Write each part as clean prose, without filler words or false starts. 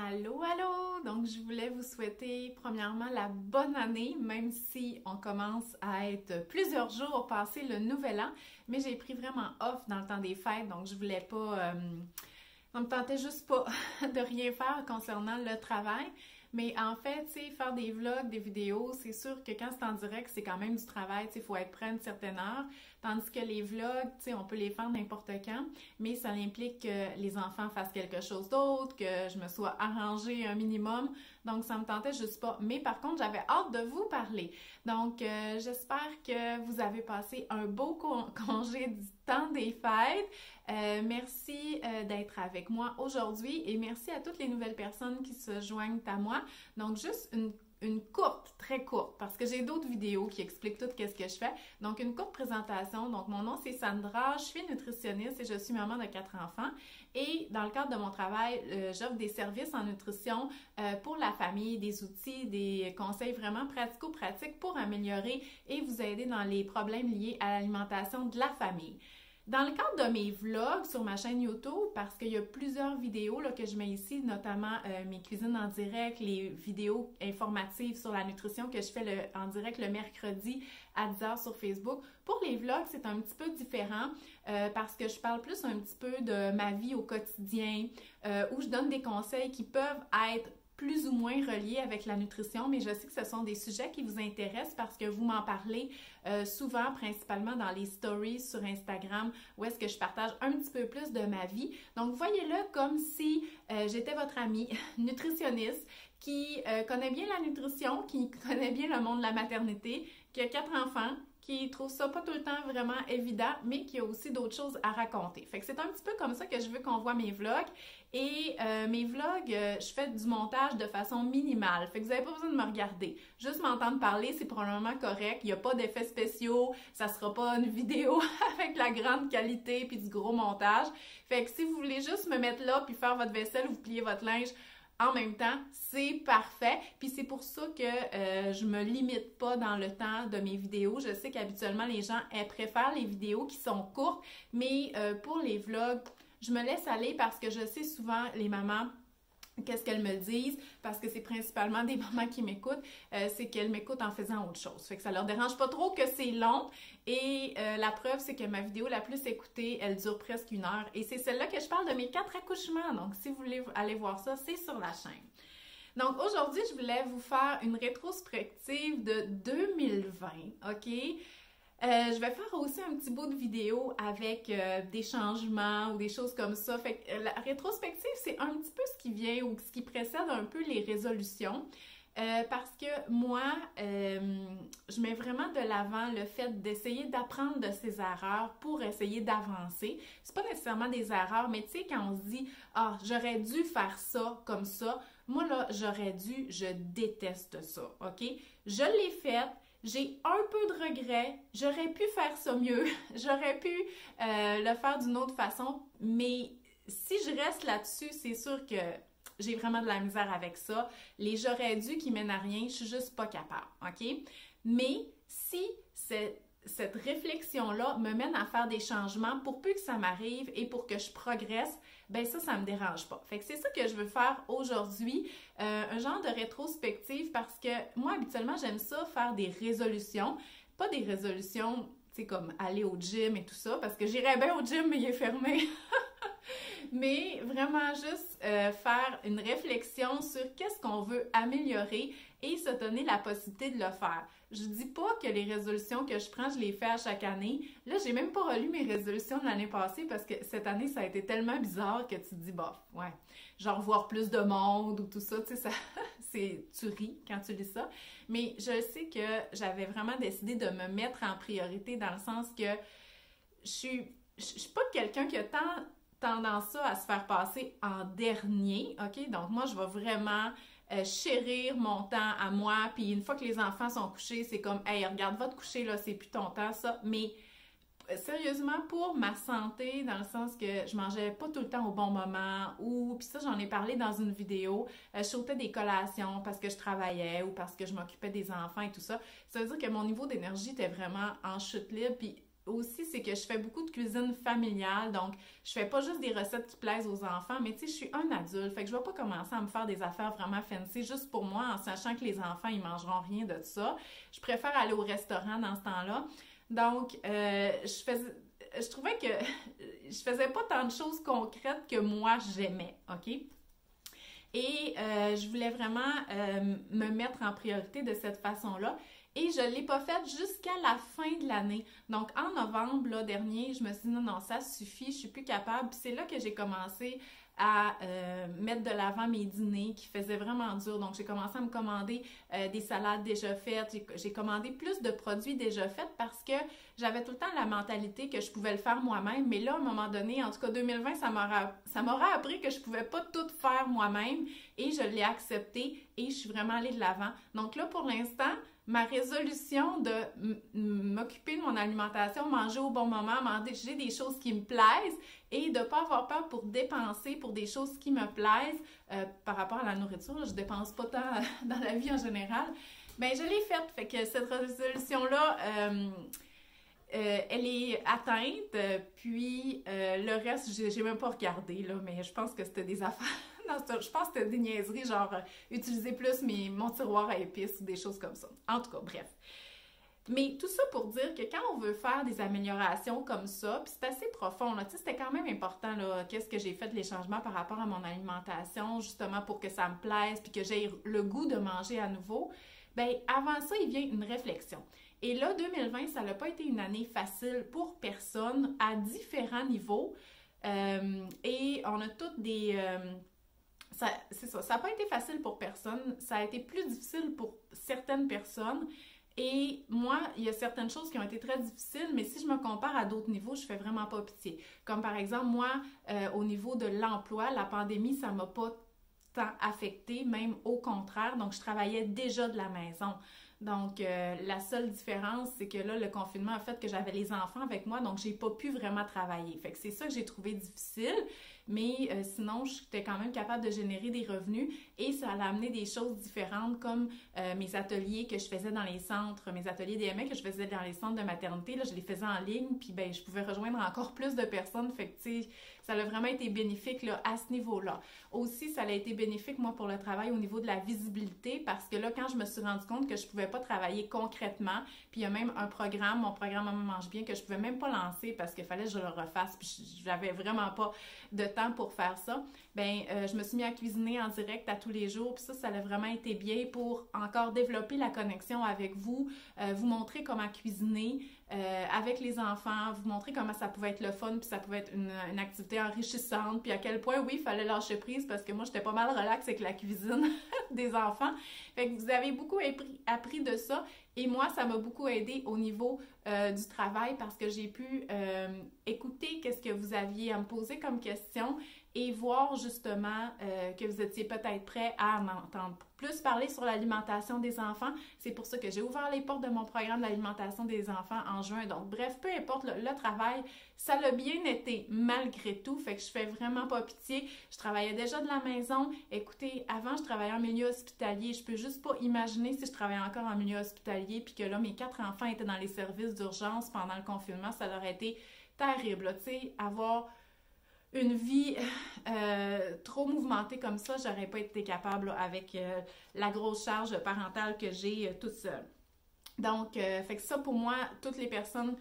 Allô, allô! Donc, je voulais vous souhaiter premièrement la bonne année, même si on commence à être plusieurs jours passé le nouvel an, mais j'ai pris vraiment off dans le temps des fêtes, donc je voulais pas, ça me tentait juste pas de rien faire concernant le travail. Mais en fait, tu sais, faire des vlogs, des vidéos, c'est sûr que quand c'est en direct, c'est quand même du travail, tu sais, il faut être prêt à une certaine heure. Tandis que les vlogs, tu sais, on peut les faire n'importe quand, mais ça implique que les enfants fassent quelque chose d'autre, que je me sois arrangée un minimum. Donc, ça me tentait juste pas. Mais par contre, j'avais hâte de vous parler. Donc, j'espère que vous avez passé un beau congé du temps des fêtes. Merci d'être avec moi aujourd'hui et merci à toutes les nouvelles personnes qui se joignent à moi. Donc, juste une courte, très courte, parce que j'ai d'autres vidéos qui expliquent tout ce que je fais. Donc, une courte présentation. Donc, mon nom, c'est Sandra, je suis nutritionniste et je suis maman de 4 enfants. Et dans le cadre de mon travail, j'offre des services en nutrition pour la famille, des outils, des conseils vraiment pratico-pratiques pour améliorer et vous aider dans les problèmes liés à l'alimentation de la famille. Dans le cadre de mes vlogs sur ma chaîne YouTube, parce qu'il y a plusieurs vidéos là, que je mets ici, notamment mes cuisines en direct, les vidéos informatives sur la nutrition que je fais en direct le mercredi à 10h sur Facebook. Pour les vlogs, c'est un petit peu différent parce que je parle plus un petit peu de ma vie au quotidien, où je donne des conseils qui peuvent être plus ou moins reliés avec la nutrition, mais je sais que ce sont des sujets qui vous intéressent parce que vous m'en parlez souvent, principalement dans les stories sur Instagram, où est-ce que je partage un petit peu plus de ma vie. Donc, voyez-le comme si j'étais votre amie nutritionniste qui connaît bien la nutrition, qui connaît bien le monde de la maternité, qui a 4 enfants, qui trouve ça pas tout le temps vraiment évident, mais qui a aussi d'autres choses à raconter. Fait que c'est un petit peu comme ça que je veux qu'on voit mes vlogs. Et mes vlogs, je fais du montage de façon minimale. Fait que vous n'avez pas besoin de me regarder. Juste m'entendre parler, c'est probablement correct. Il n'y a pas d'effets spéciaux. Ça sera pas une vidéo avec la grande qualité puis du gros montage. Fait que si vous voulez juste me mettre là puis faire votre vaisselle ou vous plier votre linge, en même temps, c'est parfait. Puis c'est pour ça que je me limite pas dans le temps de mes vidéos. Je sais qu'habituellement, les gens préfèrent les vidéos qui sont courtes, mais pour les vlogs, je me laisse aller parce que je sais souvent les mamans qu'est-ce qu'elles me disent, parce que c'est principalement des mamans qui m'écoutent, c'est qu'elles m'écoutent en faisant autre chose. Fait que ça leur dérange pas trop que c'est long. Et la preuve, c'est que ma vidéo la plus écoutée, elle dure presque 1 heure. Et c'est celle-là que je parle de mes 4 accouchements. Donc, si vous voulez aller voir ça, c'est sur la chaîne. Donc, aujourd'hui, je voulais vous faire une rétrospective de 2020, OK? Je vais faire aussi un petit bout de vidéo avec des changements ou des choses comme ça. Fait que la rétrospective, c'est un petit peu ce qui vient ou ce qui précède un peu les résolutions. Parce que moi, je mets vraiment de l'avant le fait d'essayer d'apprendre de ses erreurs pour essayer d'avancer. C'est pas nécessairement des erreurs, mais tu sais, quand on se dit « Ah, j'aurais dû faire ça comme ça », moi là, j'aurais dû, je déteste ça, OK? Je l'ai fait. J'ai un peu de regret, j'aurais pu faire ça mieux, j'aurais pu le faire d'une autre façon, mais si je reste là-dessus, c'est sûr que j'ai vraiment de la misère avec ça. Les j'aurais dû qui mènent à rien, je suis juste pas capable, OK? Mais si cette réflexion-là me mène à faire des changements pour plus que ça m'arrive et pour que je progresse, ben ça me dérange pas. Fait que c'est ça que je veux faire aujourd'hui, un genre de rétrospective parce que moi, habituellement, j'aime ça faire des résolutions, pas des résolutions, tu sais, comme aller au gym et tout ça, parce que j'irais bien au gym, mais il est fermé. Mais vraiment juste faire une réflexion sur qu'est-ce qu'on veut améliorer et se donner la possibilité de le faire. Je dis pas que les résolutions que je prends, je les fais à chaque année. Là, j'ai même pas relu mes résolutions de l'année passée parce que cette année, ça a été tellement bizarre que tu te dis, bah, ouais, genre voir plus de monde ou tout ça, tu sais, ça, tu ris quand tu lis ça. Mais je sais que j'avais vraiment décidé de me mettre en priorité dans le sens que je suis pas quelqu'un qui a tendance à se faire passer en dernier, OK? Donc, moi, je vais vraiment chérir mon temps à moi, puis une fois que les enfants sont couchés, c'est comme, hey, regarde, va te coucher, là, c'est plus ton temps, ça. Mais sérieusement, pour ma santé, dans le sens que je mangeais pas tout le temps au bon moment, ou, puis ça, j'en ai parlé dans une vidéo, je sautais des collations parce que je travaillais ou parce que je m'occupais des enfants et tout ça. Ça veut dire que mon niveau d'énergie était vraiment en chute libre, puis aussi, c'est que je fais beaucoup de cuisine familiale, donc je fais pas juste des recettes qui plaisent aux enfants, mais tu sais, je suis un adulte, fait que je vais pas commencer à me faire des affaires vraiment fancy juste pour moi, en sachant que les enfants, ils mangeront rien de ça. Je préfère aller au restaurant dans ce temps-là. Donc, je trouvais que je faisais pas tant de choses concrètes que moi j'aimais, OK? Et je voulais vraiment me mettre en priorité de cette façon-là. Et je ne l'ai pas faite jusqu'à la fin de l'année. Donc, en novembre là, dernier, je me suis dit non, ça suffit, je suis plus capable. Puis c'est là que j'ai commencé à mettre de l'avant mes dîners qui faisaient vraiment dur. Donc, j'ai commencé à me commander des salades déjà faites. J'ai commandé plus de produits déjà faits parce que j'avais tout le temps la mentalité que je pouvais le faire moi-même. Mais là, à un moment donné, en tout cas 2020, ça m'aura appris que je pouvais pas tout faire moi-même et je l'ai accepté et je suis vraiment allée de l'avant. Donc là, pour l'instant, ma résolution de m'occuper de mon alimentation, manger au bon moment, manger des choses qui me plaisent et de ne pas avoir peur pour dépenser pour des choses qui me plaisent par rapport à la nourriture. Je ne dépense pas tant dans la vie en général. Bien, je l'ai faite. Fait que cette résolution-là, elle est atteinte. Puis le reste, j'ai même pas regardé, là, mais je pense que c'était des affaires. Non, je pense que c'était des niaiseries, genre utiliser plus mon tiroir à épices ou des choses comme ça. En tout cas, bref. Mais tout ça pour dire que quand on veut faire des améliorations comme ça, puis c'est assez profond, là, tu sais, c'était quand même important, là, qu'est-ce que j'ai fait, les changements par rapport à mon alimentation, justement pour que ça me plaise, puis que j'aie le goût de manger à nouveau. Bien, avant ça, il vient une réflexion. Et là, 2020, ça n'a pas été une année facile pour personne à différents niveaux. Et on a toutes des... c'est ça, ça n'a pas été facile pour personne, ça a été plus difficile pour certaines personnes et moi, il y a certaines choses qui ont été très difficiles, mais si je me compare à d'autres niveaux, je fais vraiment pas pitié. Comme par exemple, moi, au niveau de l'emploi, la pandémie, ça m'a pas tant affectée, même au contraire, donc je travaillais déjà de la maison. Donc, la seule différence, c'est que là, le confinement a fait que j'avais les enfants avec moi, donc j'ai pas pu vraiment travailler. Fait que c'est ça que j'ai trouvé difficile. Mais sinon, j'étais quand même capable de générer des revenus et ça a amené des choses différentes comme mes ateliers que je faisais dans les centres, mes ateliers DMA que je faisais dans les centres de maternité, là, je les faisais en ligne, puis ben, je pouvais rejoindre encore plus de personnes, fait que tu sais, ça a vraiment été bénéfique là, à ce niveau-là. Aussi, ça a été bénéfique, moi, pour le travail au niveau de la visibilité, parce que là, quand je me suis rendu compte que je pouvais pas travailler concrètement, puis il y a même un programme, mon programme Maman mange bien, que je pouvais même pas lancer parce qu'il fallait que je le refasse, puis j'avais vraiment pas de temps pour faire ça, ben je me suis mis à cuisiner en direct à tous les jours, puis ça a vraiment été bien pour encore développer la connexion avec vous, vous montrer comment cuisiner avec les enfants, vous montrer comment ça pouvait être le fun, puis ça pouvait être une activité enrichissante, puis à quel point, oui, il fallait lâcher prise parce que moi, j'étais pas mal relax avec la cuisine des enfants. Fait que vous avez beaucoup appris de ça, et moi, ça m'a beaucoup aidé au niveau du travail parce que j'ai pu écouter qu'est-ce que vous aviez à me poser comme question et voir justement que vous étiez peut-être prêt à en entendre plus parler sur l'alimentation des enfants. C'est pour ça que j'ai ouvert les portes de mon programme d'alimentation des enfants en juin. Donc bref, peu importe le travail, ça l'a bien été malgré tout. Fait que je fais vraiment pas pitié. Je travaillais déjà de la maison. Écoutez, avant je travaillais en milieu hospitalier. Je peux juste pas imaginer si je travaillais encore en milieu hospitalier puis que là mes 4 enfants étaient dans les services d'urgence pendant le confinement. Ça leur a été terrible. Tu sais, avoir une vie trop mouvementée comme ça, j'aurais pas été capable là, avec la grosse charge parentale que j'ai toute seule. Donc, fait que ça pour moi, toutes les personnes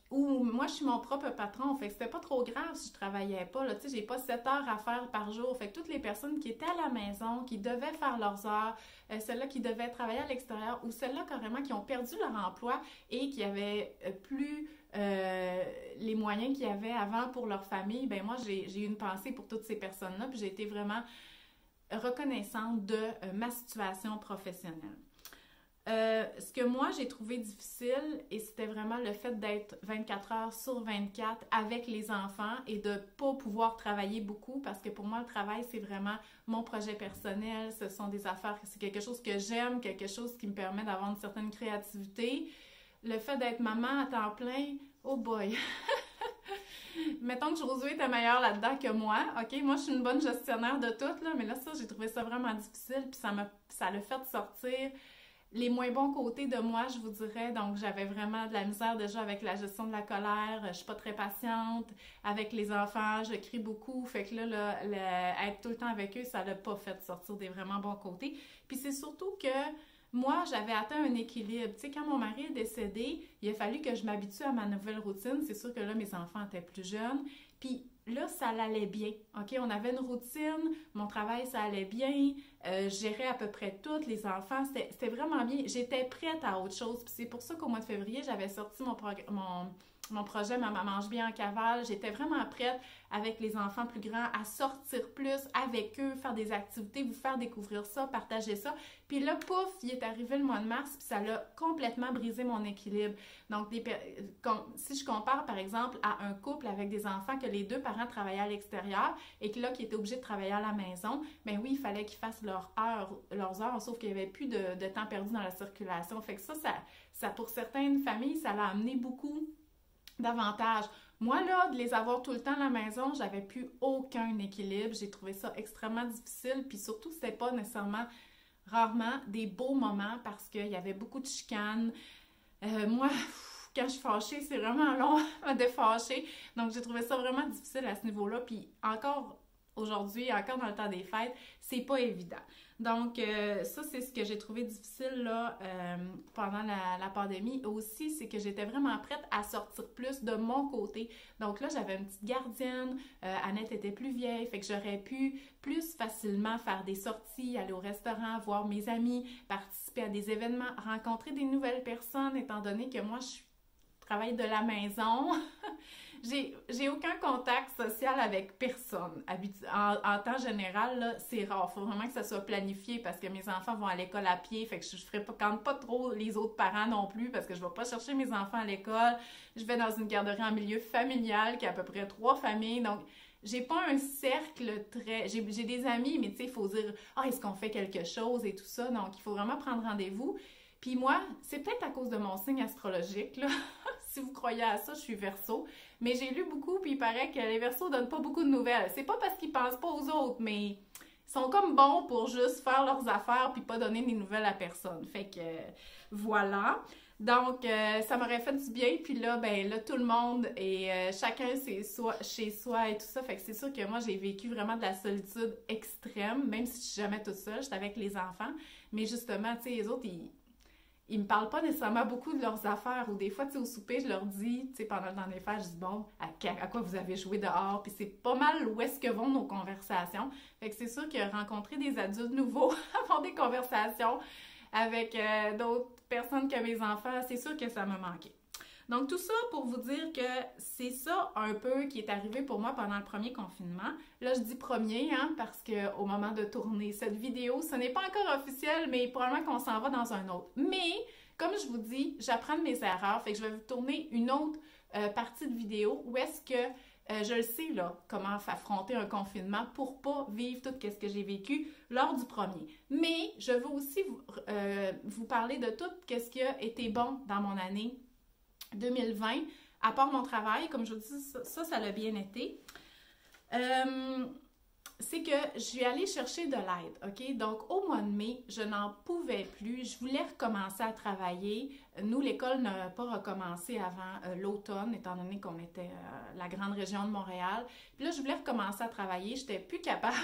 où moi je suis mon propre patron, fait que c'était pas trop grave si je travaillais pas, là, tu sais, j'ai pas 7 heures à faire par jour, fait que toutes les personnes qui étaient à la maison, qui devaient faire leurs heures, celles-là qui devaient travailler à l'extérieur ou celles-là carrément qui ont perdu leur emploi et qui avaient plus les moyens qu'il y avait avant pour leur famille, ben moi j'ai eu une pensée pour toutes ces personnes-là, puis j'ai été vraiment reconnaissante de ma situation professionnelle. Ce que moi j'ai trouvé difficile, et c'était vraiment le fait d'être 24 heures sur 24 avec les enfants et de pas pouvoir travailler beaucoup, parce que pour moi le travail c'est vraiment mon projet personnel, ce sont des affaires, c'est quelque chose que j'aime, quelque chose qui me permet d'avoir une certaine créativité. Le fait d'être maman à temps plein, oh boy! Mettons que Josué était meilleure là-dedans que moi, ok? Moi, je suis une bonne gestionnaire de tout, là, mais là, ça, j'ai trouvé ça vraiment difficile, puis ça l'a fait sortir Les moins bons côtés de moi, je vous dirais, donc j'avais vraiment de la misère déjà avec la gestion de la colère, je suis pas très patiente, avec les enfants, je crie beaucoup, fait que être tout le temps avec eux, ça l'a pas fait sortir des vraiment bons côtés. Puis c'est surtout que moi, j'avais atteint un équilibre. Tu sais, quand mon mari est décédé, il a fallu que je m'habitue à ma nouvelle routine. C'est sûr que là, mes enfants étaient plus jeunes. Puis là, ça allait bien. OK, on avait une routine, mon travail, ça allait bien, je gérais à peu près tout, les enfants, c'était vraiment bien. J'étais prête à autre chose. Puis c'est pour ça qu'au mois de février, j'avais sorti mon projet Maman mange bien en cavale. J'étais vraiment prête avec les enfants plus grands à sortir plus avec eux, faire des activités, vous faire découvrir ça, partager ça. Puis là, pouf, il est arrivé le mois de mars, puis ça l'a complètement brisé mon équilibre. Donc, si je compare par exemple à un couple avec des enfants que les deux parents travaillaient à l'extérieur et que là, qui étaient obligés de travailler à la maison, ben oui, il fallait qu'ils fassent leurs heures, sauf qu'il n'y avait plus de temps perdu dans la circulation. Fait que ça pour certaines familles, ça l'a amené beaucoup d'avantages. Moi, là, de les avoir tout le temps à la maison, j'avais plus aucun équilibre. J'ai trouvé ça extrêmement difficile. Puis surtout, c'était pas nécessairement, rarement, des beaux moments parce qu'il y avait beaucoup de chicanes. Moi, quand je suis fâchée, c'est vraiment long à défâcher. Donc, j'ai trouvé ça vraiment difficile à ce niveau-là. Puis encore aujourd'hui, encore dans le temps des fêtes, c'est pas évident. Donc, ça, c'est ce que j'ai trouvé difficile là, pendant la pandémie. Aussi, c'est que j'étais vraiment prête à sortir plus de mon côté. Donc là, j'avais une petite gardienne, Annette était plus vieille, fait que j'aurais pu plus facilement faire des sorties, aller au restaurant, voir mes amis, participer à des événements, rencontrer des nouvelles personnes, étant donné que moi, je travaille de la maison. J'ai aucun contact social avec personne. En temps général, là, c'est rare. Il faut vraiment que ça soit planifié parce que mes enfants vont à l'école à pied. Fait que je ne fréquente pas trop les autres parents non plus parce que je ne vais pas chercher mes enfants à l'école. Je vais dans une garderie en milieu familial qui a à peu près 3 familles. Donc, j'ai pas un cercle très... J'ai des amis, mais tu sais, il faut dire « Ah, est-ce qu'on fait quelque chose? » et tout ça. Donc, il faut vraiment prendre rendez-vous. Puis moi, c'est peut-être à cause de mon signe astrologique, là. Si vous croyez à ça, je suis Verseau. Mais j'ai lu beaucoup, puis il paraît que les Verseaux donnent pas beaucoup de nouvelles. C'est pas parce qu'ils pensent pas aux autres, mais ils sont comme bons pour juste faire leurs affaires puis pas donner des nouvelles à personne. Fait que voilà. Donc, ça m'aurait fait du bien. Puis là, ben là, tout le monde et chacun chez soi et tout ça. Fait que c'est sûr que moi, j'ai vécu vraiment de la solitude extrême, même si je suis jamais toute seule. J'étais avec les enfants. Mais justement, tu sais, les autres, ils me parlent pas nécessairement beaucoup de leurs affaires ou des fois, tu sais, au souper, je leur dis, tu sais, pendant le temps des fêtes, je dis, bon, à quoi vous avez joué dehors? Puis c'est pas mal où est-ce que vont nos conversations. Fait que c'est sûr que rencontrer des adultes nouveaux, avoir des conversations avec d'autres personnes que mes enfants, c'est sûr que ça m'a manqué. Donc, tout ça pour vous dire que c'est ça un peu qui est arrivé pour moi pendant le premier confinement. Là, je dis premier, hein, parce qu'au moment de tourner cette vidéo, ce n'est pas encore officiel, mais probablement qu'on s'en va dans un autre. Mais, comme je vous dis, j'apprends de mes erreurs, fait que je vais vous tourner une autre partie de vidéo où est-ce que je le sais, là, comment affronter un confinement pour pas vivre tout ce que j'ai vécu lors du premier. Mais, je veux aussi vous parler de tout ce qui a été bon dans mon année 2020, à part mon travail, comme je vous dis, ça l'a bien été. C'est que je suis allée chercher de l'aide, OK? Donc, au mois de mai, je n'en pouvais plus. Je voulais recommencer à travailler. Nous, l'école n'a pas recommencé avant l'automne, étant donné qu'on était la grande région de Montréal. Puis là, je voulais recommencer à travailler. Je n'étais plus capable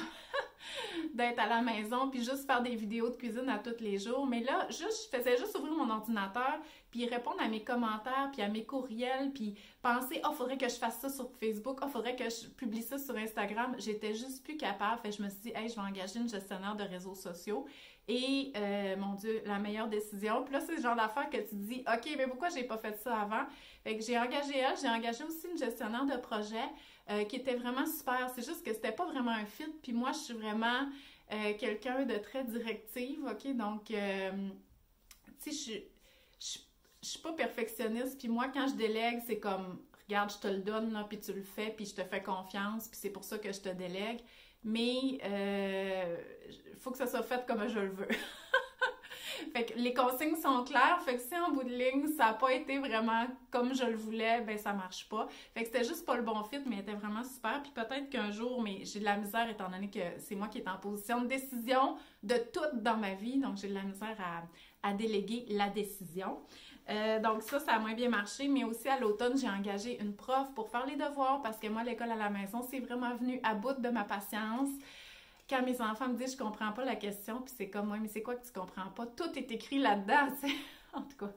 d'être à la maison puis juste faire des vidéos de cuisine à tous les jours. Mais là, je faisais juste ouvrir mon ordinateur puis répondre à mes commentaires puis à mes courriels puis penser « Oh, faudrait que je fasse ça sur Facebook. Oh, faudrait que je publie ça sur Instagram. » J'étais juste plus capable. Fait que je me suis dit « Hey, je vais engager une gestionnaire de réseaux sociaux. » Et, mon Dieu, la meilleure décision. Puis là, c'est le genre d'affaire que tu te dis « OK, mais pourquoi j'ai pas fait ça avant? » Fait que j'ai engagé elle. J'ai engagé aussi une gestionnaire de projet qui était vraiment super. C'est juste que c'était pas vraiment un fit. Puis moi, je suis vraiment quelqu'un de très directive, OK? Donc, tu sais, je suis pas perfectionniste. Puis moi, quand je délègue, c'est comme, regarde, je te le donne, là, puis tu le fais, puis je te fais confiance, puis c'est pour ça que je te délègue. Mais il faut que ça soit fait comme je le veux. Fait que les consignes sont claires, fait que si en bout de ligne, ça n'a pas été vraiment comme je le voulais, ben ça marche pas. Fait que c'était juste pas le bon fit, mais elle était vraiment super. Puis peut-être qu'un jour, mais j'ai de la misère étant donné que c'est moi qui est en position de décision de tout dans ma vie, donc j'ai de la misère à déléguer la décision. Donc ça a moins bien marché, mais aussi à l'automne, j'ai engagé une prof pour faire les devoirs parce que moi, l'école à la maison, c'est vraiment venu à bout de ma patience. Quand mes enfants me disent « je comprends pas la question », puis c'est comme « ouais, mais c'est quoi que tu comprends pas? » Tout est écrit là-dedans, tu sais. En tout cas,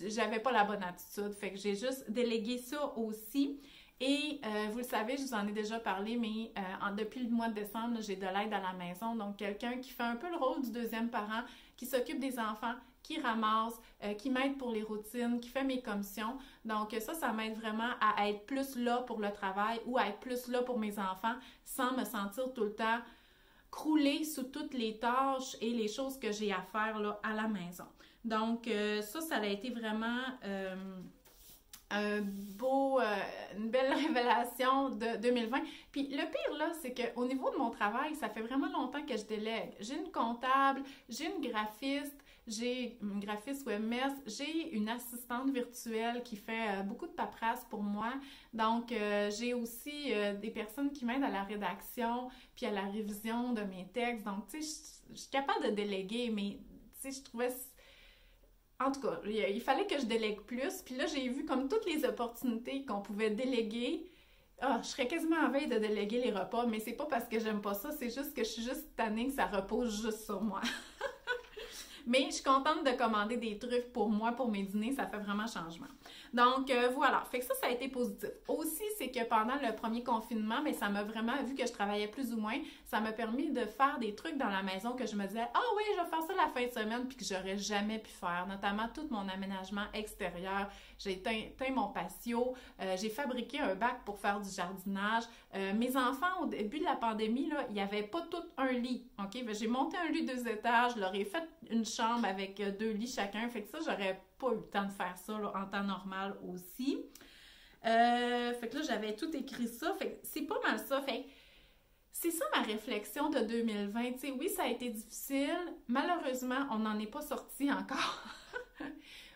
j'avais pas la bonne attitude, fait que j'ai juste délégué ça aussi. Et vous le savez, je vous en ai déjà parlé, mais depuis le mois de décembre, j'ai de l'aide à la maison, donc quelqu'un qui fait un peu le rôle du deuxième parent, qui s'occupe des enfants, qui ramasse, qui m'aide pour les routines, qui fait mes commissions. Donc ça m'aide vraiment à être plus là pour le travail ou à être plus là pour mes enfants sans me sentir tout le temps crouler sous toutes les tâches et les choses que j'ai à faire là, à la maison. Donc ça a été vraiment une belle révélation de 2020. Puis le pire là, c'est qu'au niveau de mon travail, ça fait vraiment longtemps que je délègue. J'ai une comptable, j'ai une graphiste webmess, j'ai une assistante virtuelle qui fait beaucoup de paperasse pour moi. Donc, j'ai aussi des personnes qui m'aident à la rédaction puis à la révision de mes textes. Donc, tu sais, je suis capable de déléguer, mais tu sais, je trouvais... En tout cas, il fallait que je délègue plus. Puis là, j'ai vu comme toutes les opportunités qu'on pouvait déléguer. Ah, je serais quasiment en veille de déléguer les repas, mais c'est pas parce que j'aime pas ça, c'est juste que je suis juste tannée que ça repose juste sur moi. Mais je suis contente de commander des trucs pour moi, pour mes dîners, ça fait vraiment changement. Donc voilà, fait que ça a été positif. Aussi, c'est que pendant le premier confinement, mais ça m'a vraiment, vu que je travaillais plus ou moins, ça m'a permis de faire des trucs dans la maison que je me disais « Ah oui, je vais faire ça la fin de semaine » puis que j'aurais jamais pu faire, notamment tout mon aménagement extérieur. J'ai teint mon patio, j'ai fabriqué un bac pour faire du jardinage. Mes enfants, au début de la pandémie, là, il n'y avait pas tout un lit, OK? J'ai monté un lit 2 étages, je leur ai fait une chambre avec 2 lits chacun, fait que ça, j'aurais pas eu le temps de faire ça là, en temps normal aussi. Fait que là, j'avais tout écrit ça, fait que c'est pas mal ça, fait que c'est ça ma réflexion de 2020, tu sais, oui, ça a été difficile, malheureusement, on n'en est pas sorti encore,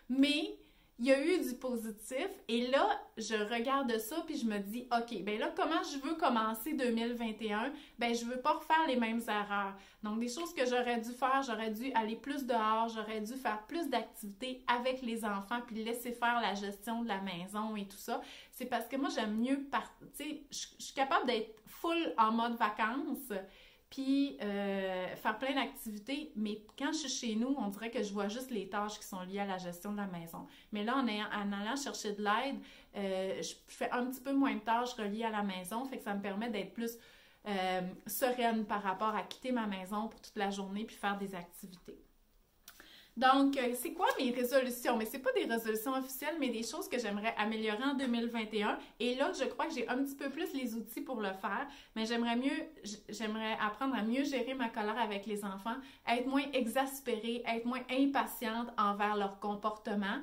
mais il y a eu du positif et là, je regarde ça puis je me dis, OK, ben là, comment je veux commencer 2021? Ben, je veux pas refaire les mêmes erreurs. Donc, des choses que j'aurais dû faire, j'aurais dû aller plus dehors, j'aurais dû faire plus d'activités avec les enfants puis laisser faire la gestion de la maison et tout ça. C'est parce que moi, j'aime mieux tu sais, je suis capable d'être full en mode vacances puis faire plein d'activités, mais quand je suis chez nous, on dirait que je vois juste les tâches qui sont liées à la gestion de la maison. Mais là, en allant chercher de l'aide, je fais un petit peu moins de tâches reliées à la maison, fait que ça me permet d'être plus sereine par rapport à quitter ma maison pour toute la journée puis faire des activités. Donc, c'est quoi mes résolutions? Mais c'est pas des résolutions officielles, mais des choses que j'aimerais améliorer en 2021. Et là, je crois que j'ai un petit peu plus les outils pour le faire, mais j'aimerais apprendre à mieux gérer ma colère avec les enfants, être moins exaspérée, être moins impatiente envers leur comportement.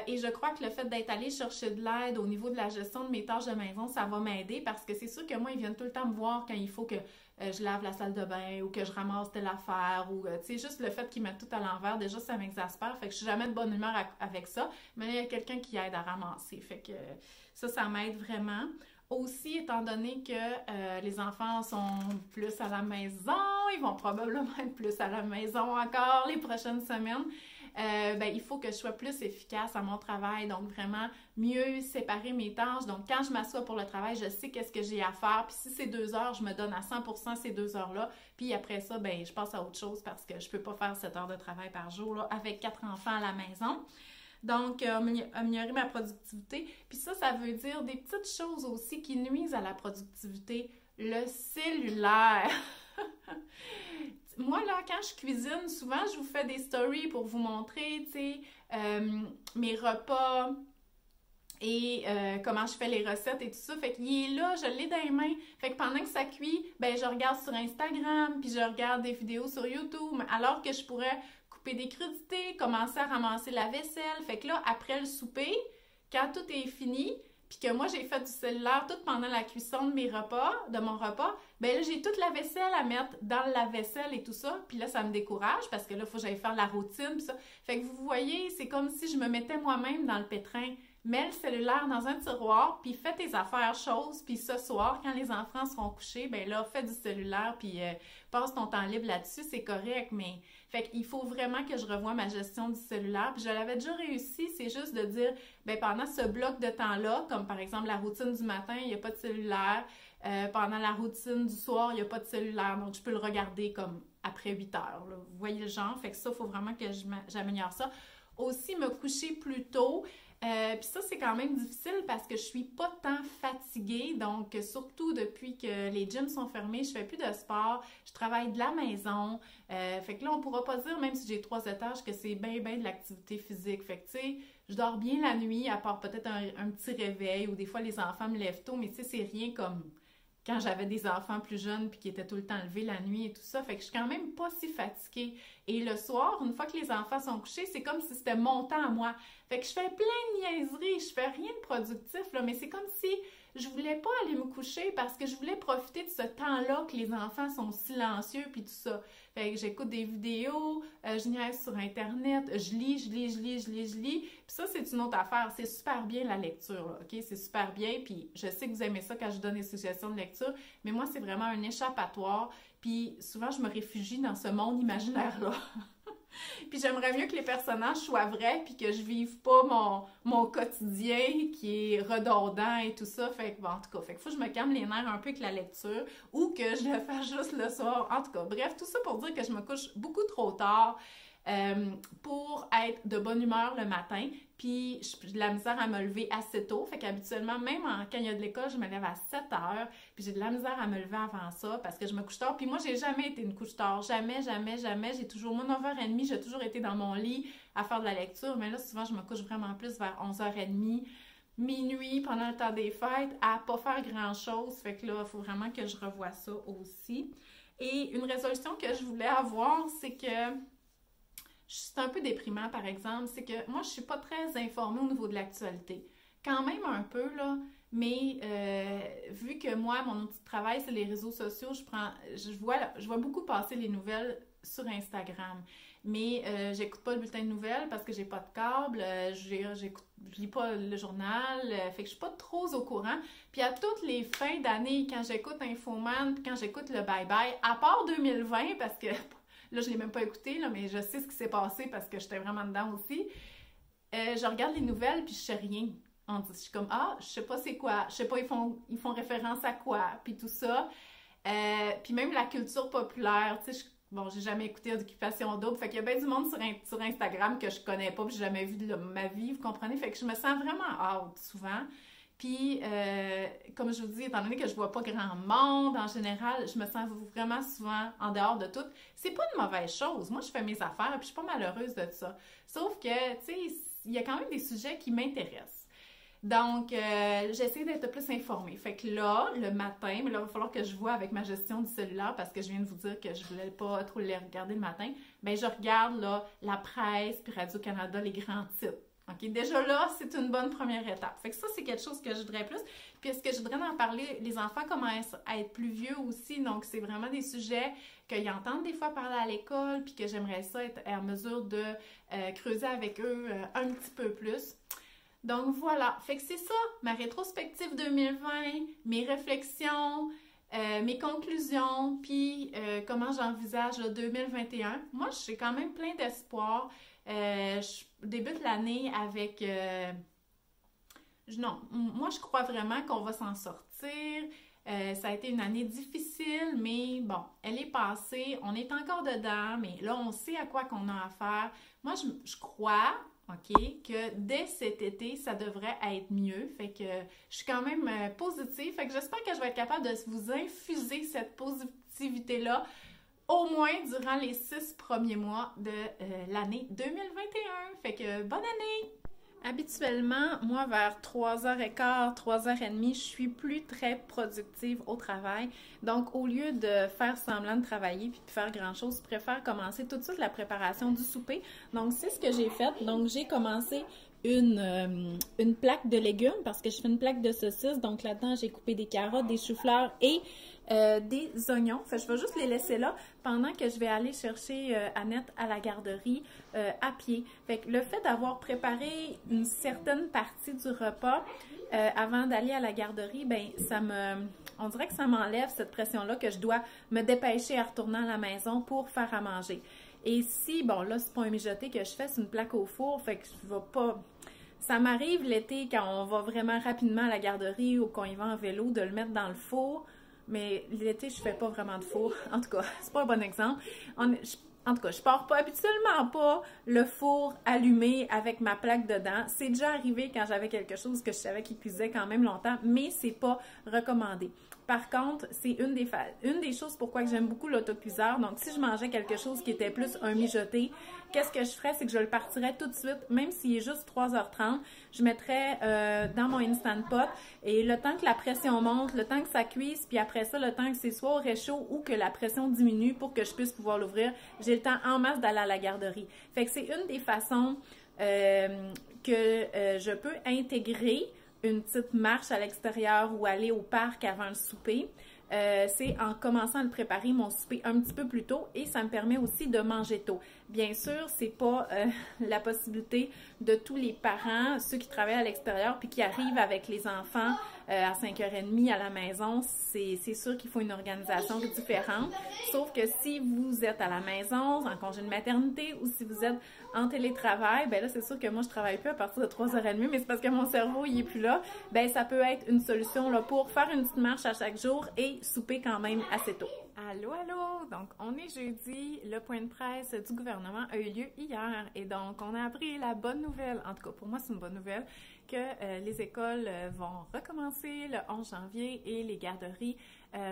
Et je crois que le fait d'être allée chercher de l'aide au niveau de la gestion de mes tâches de maison, ça va m'aider parce que c'est sûr que moi, ils viennent tout le temps me voir quand il faut que je lave la salle de bain ou que je ramasse telle affaire ou, tu sais, juste le fait qu'ils mettent tout à l'envers, déjà, ça m'exaspère. Fait que je suis jamais de bonne humeur avec ça. Mais là, il y a quelqu'un qui aide à ramasser. Fait que ça m'aide vraiment. Aussi, étant donné que les enfants sont plus à la maison, ils vont probablement être plus à la maison encore les prochaines semaines, ben, il faut que je sois plus efficace à mon travail, donc vraiment mieux séparer mes tâches. Donc, quand je m'assois pour le travail, je sais qu'est-ce que j'ai à faire. Puis si c'est 2 heures, je me donne à 100% ces 2 heures-là. Puis après ça, ben, je passe à autre chose parce que je peux pas faire 7 heures de travail par jour là, avec 4 enfants à la maison. Donc, améliorer ma productivité. Puis ça veut dire des petites choses aussi qui nuisent à la productivité. Le cellulaire. Moi, là, quand je cuisine, souvent, je vous fais des stories pour vous montrer, tu sais, mes repas et comment je fais les recettes et tout ça. Fait qu'il est là, je l'ai dans les mains. Fait que pendant que ça cuit, ben je regarde sur Instagram, puis je regarde des vidéos sur YouTube, alors que je pourrais couper des crudités, commencer à ramasser la vaisselle. Fait que là, après le souper, quand tout est fini, puis que moi j'ai fait du cellulaire tout pendant la cuisson de mon repas, ben là j'ai toute la vaisselle à mettre dans le lave-vaisselle et tout ça, puis là ça me décourage parce que là il faut que j'aille faire la routine pis ça. Fait que vous voyez, c'est comme si je me mettais moi-même dans le pétrin. Mets le cellulaire dans un tiroir, puis fais tes affaires choses, puis ce soir, quand les enfants seront couchés, ben là, fais du cellulaire, puis passe ton temps libre là-dessus, c'est correct, mais... Fait qu'il faut vraiment que je revoie ma gestion du cellulaire, puis je l'avais déjà réussi, c'est juste de dire, ben pendant ce bloc de temps-là, comme par exemple la routine du matin, il n'y a pas de cellulaire, pendant la routine du soir, il n'y a pas de cellulaire, donc je peux le regarder comme après 8 heures, là. Vous voyez le genre? Fait que ça, il faut vraiment que j'améliore ça. Aussi, me coucher plus tôt. Puis ça, c'est quand même difficile parce que je suis pas tant fatiguée. Donc, surtout depuis que les gyms sont fermés, je fais plus de sport. Je travaille de la maison. Fait que là, on pourra pas dire, même si j'ai 3 étages, que c'est bien de l'activité physique. Fait que, tu sais, je dors bien la nuit, à part peut-être un petit réveil ou des fois, les enfants me lèvent tôt. Mais tu sais, c'est rien comme quand j'avais des enfants plus jeunes puis qui étaient tout le temps levés la nuit et tout ça. Fait que je suis quand même pas si fatiguée. Et le soir, une fois que les enfants sont couchés, c'est comme si c'était mon temps à moi. Fait que je fais plein de niaiseries, je fais rien de productif, là, mais c'est comme si je voulais pas aller me coucher parce que je voulais profiter de ce temps-là que les enfants sont silencieux puis tout ça. Fait que j'écoute des vidéos, je niaise sur Internet, je lis. Puis ça, c'est une autre affaire. C'est super bien la lecture, là, OK? C'est super bien, puis je sais que vous aimez ça quand je donne des suggestions de lecture, mais moi, c'est vraiment un échappatoire, puis souvent, je me réfugie dans ce monde imaginaire-là. Puis j'aimerais mieux que les personnages soient vrais puis que je vive pas mon quotidien qui est redondant et tout ça. Fait que, bon, en tout cas, fait que faut que je me calme les nerfs un peu avec la lecture ou que je le fasse juste le soir. En tout cas, bref, tout ça pour dire que je me couche beaucoup trop tard pour être de bonne humeur le matin. Puis j'ai de la misère à me lever assez tôt. Fait qu'habituellement, même quand il y a de l'école, je me lève à 7 heures. Puis j'ai de la misère à me lever avant ça parce que je me couche tard. Puis moi, j'ai jamais été une couche tard. Jamais. J'ai toujours, moi, 9h30, j'ai toujours été dans mon lit à faire de la lecture. Mais là, souvent, je me couche vraiment plus vers 11h30, minuit, pendant le temps des fêtes, à pas faire grand-chose. Fait que là, il faut vraiment que je revoie ça aussi. Et une résolution que je voulais avoir, c'est que c'est un peu déprimant, par exemple, c'est que moi, je suis pas très informée au niveau de l'actualité. Quand même un peu, là, mais vu que moi, mon outil de travail, c'est les réseaux sociaux, je vois beaucoup passer les nouvelles sur Instagram. Mais j'écoute pas le bulletin de nouvelles parce que j'ai pas de câble, je lis pas le journal, fait que je suis pas trop au courant. Puis à toutes les fins d'année, quand j'écoute Infoman, puis quand j'écoute le Bye Bye, à part 2020, parce que là, je l'ai même pas écouté, là, mais je sais ce qui s'est passé parce que j'étais vraiment dedans aussi. Je regarde les nouvelles puis je sais rien. Je suis comme, je sais pas c'est quoi, je sais pas, ils font référence à quoi, puis tout ça. Puis même la culture populaire, tu sais, bon, j'ai jamais écouté Occupation Double, fait qu'il y a bien du monde sur Instagram que je connais pas, puis j'ai jamais vu de ma vie, vous comprenez? Fait que je me sens vraiment out souvent. Puis, comme je vous dis, étant donné que je vois pas grand monde, en général, je me sens vraiment souvent en dehors de tout. C'est pas une mauvaise chose. Moi, je fais mes affaires, puis je suis pas malheureuse de ça. Sauf que, tu sais, il y a quand même des sujets qui m'intéressent. Donc, j'essaie d'être plus informée. Fait que là, le matin, mais là, il va falloir que je vois avec ma gestion du cellulaire parce que je viens de vous dire que je voulais pas trop les regarder le matin. Bien, je regarde là, la presse puis Radio-Canada, les grands titres. OK? Déjà là, c'est une bonne première étape. Fait que ça, c'est quelque chose que je voudrais plus. Puis est-ce que je voudrais en parler? Les enfants commencent à être plus vieux aussi, donc c'est vraiment des sujets qu'ils entendent des fois parler à l'école puis que j'aimerais ça être en mesure de creuser avec eux un petit peu plus. Donc voilà, fait que c'est ça, ma rétrospective 2020, mes réflexions, mes conclusions, puis comment j'envisage le 2021. Moi, j'ai quand même plein d'espoir. Je débute l'année avec... non, moi, je crois vraiment qu'on va s'en sortir. Ça a été une année difficile, mais bon, elle est passée. On est encore dedans, mais là, on sait à quoi qu'on a affaire. Moi, je crois... OK, que dès cet été, ça devrait être mieux. Fait que je suis quand même positive. Fait que j'espère que je vais être capable de vous infuser cette positivité-là au moins durant les 6 premiers mois de l'année 2021. Fait que bonne année! Habituellement, moi, vers 3h15, 3h30, je suis plus très productive au travail. Donc, au lieu de faire semblant de travailler puis de faire grand-chose, je préfère commencer tout de suite la préparation du souper. Donc, c'est ce que j'ai fait. Donc, j'ai commencé une plaque de légumes parce que je fais une plaque de saucisses. Donc là-dedans, j'ai coupé des carottes, des choux-fleurs et des oignons. Fait que je vais juste les laisser là pendant que je vais aller chercher Annette à la garderie à pied. Fait que le fait d'avoir préparé une certaine partie du repas avant d'aller à la garderie, ben on dirait que ça m'enlève cette pression-là que je dois me dépêcher à retourner à la maison pour faire à manger. Et si, bon là, c'est pas un mijoté que je fais, c'est une plaque au four, fait que je vais pas... Ça m'arrive l'été quand on va vraiment rapidement à la garderie ou qu'on y va en vélo de le mettre dans le four, mais l'été, je fais pas vraiment de four. En tout cas, c'est pas un bon exemple. En tout cas, je pars pas habituellement pas le four allumé avec ma plaque dedans. C'est déjà arrivé quand j'avais quelque chose que je savais qui cuisait quand même longtemps, mais c'est pas recommandé. Par contre, c'est une des choses pourquoi j'aime beaucoup l'autocuiseur. Donc, si je mangeais quelque chose qui était plus un mijoté, qu'est-ce que je ferais? C'est que je le partirais tout de suite, même s'il est juste 3h30, je mettrais dans mon Instant Pot et le temps que la pression monte, le temps que ça cuise, puis après ça, le temps que c'est soit au réchaud ou que la pression diminue pour que je puisse pouvoir l'ouvrir, j'ai le temps en masse d'aller à la garderie. Fait que c'est une des façons que je peux intégrer une petite marche à l'extérieur ou aller au parc avant le souper. C'est en commençant à le préparer mon souper un petit peu plus tôt et ça me permet aussi de manger tôt. Bien sûr, c'est pas la possibilité de tous les parents, ceux qui travaillent à l'extérieur puis qui arrivent avec les enfants à 5h30 à la maison, c'est sûr qu'il faut une organisation différente. Sauf que si vous êtes à la maison, en congé de maternité ou si vous êtes en télétravail, ben là, c'est sûr que moi, je travaille plus à partir de 3h30, mais c'est parce que mon cerveau, il est plus là. Ben, ça peut être une solution là, pour faire une petite marche à chaque jour et souper quand même assez tôt. Allô, allô! Donc, on est jeudi. Le point de presse du gouvernement a eu lieu hier. Et donc, on a appris la bonne nouvelle, en tout cas, pour moi, c'est une bonne nouvelle, que les écoles vont recommencer le 11 janvier et les garderies